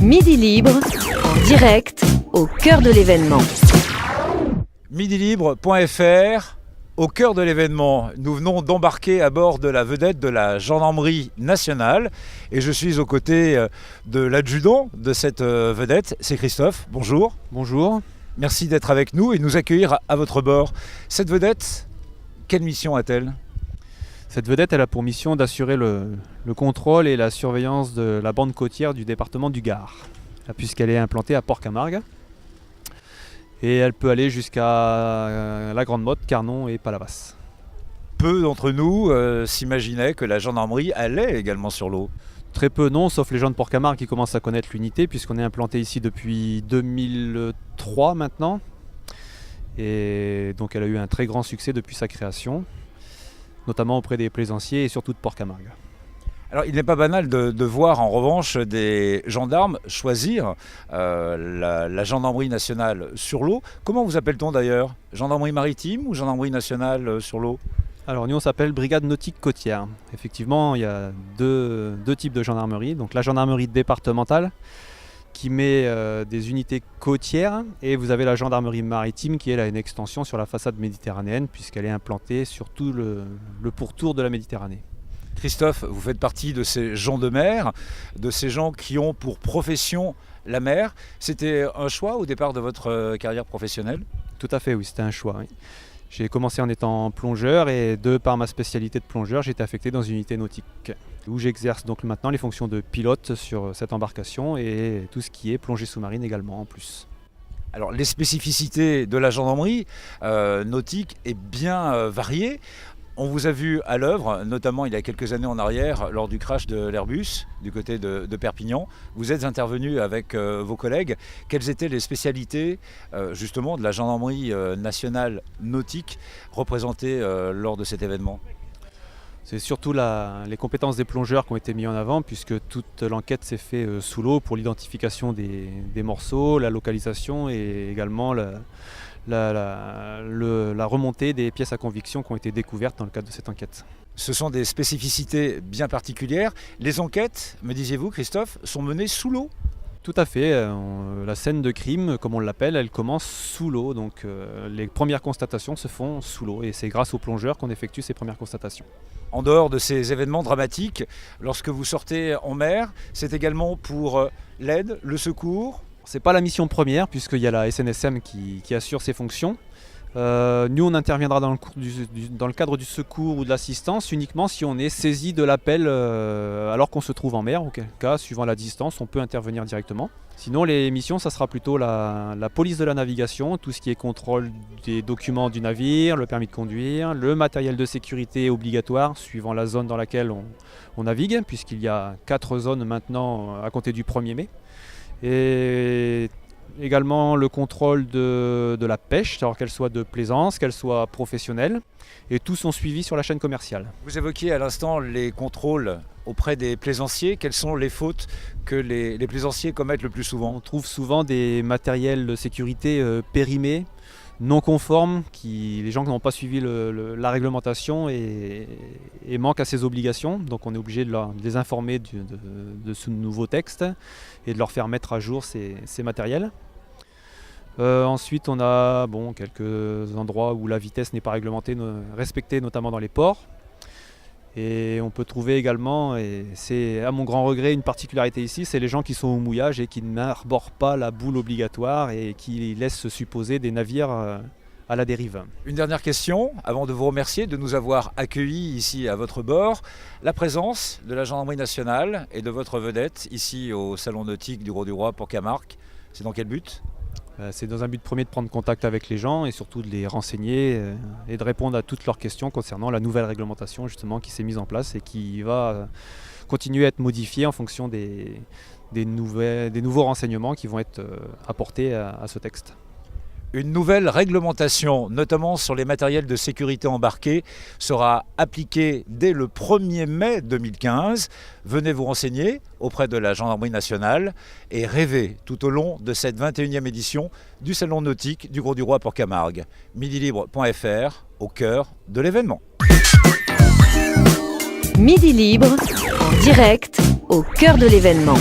Midi Libre, en direct, au cœur de l'événement. Midilibre.fr, au cœur de l'événement. Nous venons d'embarquer à bord de la vedette de la gendarmerie nationale et je suis aux côtés de l'adjudant de cette vedette, c'est Christophe. Bonjour. Bonjour. Merci d'être avec nous et de nous accueillir à votre bord. Cette vedette, quelle mission a-t-elle ? Cette vedette, elle a pour mission d'assurer le contrôle et la surveillance de la bande côtière du département du Gard, puisqu'elle est implantée à Port-Camargue. Et elle peut aller jusqu'à la Grande Motte, Carnon et Palavas. Peu d'entre nous s'imaginaient que la gendarmerie allait également sur l'eau. Très peu non, sauf les gens de Port-Camargue qui commencent à connaître l'unité, puisqu'on est implanté ici depuis 2003 maintenant. Et donc elle a eu un très grand succès depuis sa création, notamment auprès des plaisanciers et surtout de Port-Camargue. Alors il n'est pas banal de voir en revanche des gendarmes choisir la gendarmerie nationale sur l'eau. Comment vous appelle-t-on d'ailleurs ? Gendarmerie maritime ou gendarmerie nationale sur l'eau ? Alors nous on s'appelle brigade nautique côtière. Effectivement il y a deux types de gendarmerie. Donc la gendarmerie départementale qui met des unités côtières et vous avez la gendarmerie maritime qui elle a une extension sur la façade méditerranéenne puisqu'elle est implantée sur tout le pourtour de la Méditerranée. Christophe, vous faites partie de ces gens de mer, de ces gens qui ont pour profession la mer. C'était un choix au départ de votre carrière professionnelle ? Tout à fait, oui, c'était un choix. Oui. J'ai commencé en étant plongeur et de par ma spécialité de plongeur, j'ai été affecté dans une unité nautique où j'exerce donc maintenant les fonctions de pilote sur cette embarcation et tout ce qui est plongée sous-marine également en plus. Alors les spécificités de la gendarmerie nautique est bien variée. On vous a vu à l'œuvre, notamment il y a quelques années en arrière, lors du crash de l'Airbus, du côté de Perpignan. Vous êtes intervenu avec vos collègues. Quelles étaient les spécialités justement de la gendarmerie nationale nautique représentée lors de cet événement ? C'est surtout les compétences des plongeurs qui ont été mises en avant, puisque toute l'enquête s'est faite sous l'eau pour l'identification des morceaux, la localisation et également la remontée des pièces à conviction qui ont été découvertes dans le cadre de cette enquête. Ce sont des spécificités bien particulières. Les enquêtes, me disiez-vous Christophe, sont menées sous l'eau ? Tout à fait. La scène de crime, comme on l'appelle, elle commence sous l'eau. Donc les premières constatations se font sous l'eau et c'est grâce aux plongeurs qu'on effectue ces premières constatations. En dehors de ces événements dramatiques, lorsque vous sortez en mer, c'est également pour l'aide, le secours ? C'est pas la mission première puisqu'il y a la SNSM qui assure ces fonctions. Nous on interviendra dans le cadre du secours ou de l'assistance uniquement si on est saisi de l'appel alors qu'on se trouve en mer, auquel cas suivant la distance on peut intervenir directement. Sinon les missions ça sera plutôt la police de la navigation, tout ce qui est contrôle des documents du navire, le permis de conduire, le matériel de sécurité obligatoire suivant la zone dans laquelle on navigue puisqu'il y a 4 zones maintenant à compter du 1er mai. Et également le contrôle de la pêche, alors qu'elle soit de plaisance, qu'elle soit professionnelle, et tous sont suivis sur la chaîne commerciale. Vous évoquiez à l'instant les contrôles auprès des plaisanciers. Quelles sont les fautes que les plaisanciers commettent le plus souvent ? On trouve souvent des matériels de sécurité périmés, non conformes, les gens qui n'ont pas suivi la réglementation et manquent à ces obligations. Donc on est obligé de les informer de ce nouveau texte et de leur faire mettre à jour ces matériels. Ensuite on a quelques endroits où la vitesse n'est pas réglementée, respectée notamment dans les ports. Et on peut trouver également, et c'est à mon grand regret une particularité ici, c'est les gens qui sont au mouillage et qui n'arborent pas la boule obligatoire et qui laissent supposer des navires à la dérive. Une dernière question, avant de vous remercier de nous avoir accueillis ici à votre bord. La présence de la gendarmerie nationale et de votre vedette ici au salon nautique du Grau-du-Roi Port-Camargue, c'est dans quel but ? C'est dans un but premier de prendre contact avec les gens et surtout de les renseigner et de répondre à toutes leurs questions concernant la nouvelle réglementation justement qui s'est mise en place et qui va continuer à être modifiée en fonction des nouveaux renseignements qui vont être apportés à ce texte. Une nouvelle réglementation, notamment sur les matériels de sécurité embarqués, sera appliquée dès le 1er mai 2015. Venez vous renseigner auprès de la Gendarmerie nationale et rêvez tout au long de cette 21e édition du Salon nautique du Grau-du-Roi Port-Camargue. Midilibre.fr, au cœur de l'événement. Midi Libre, en direct, au cœur de l'événement.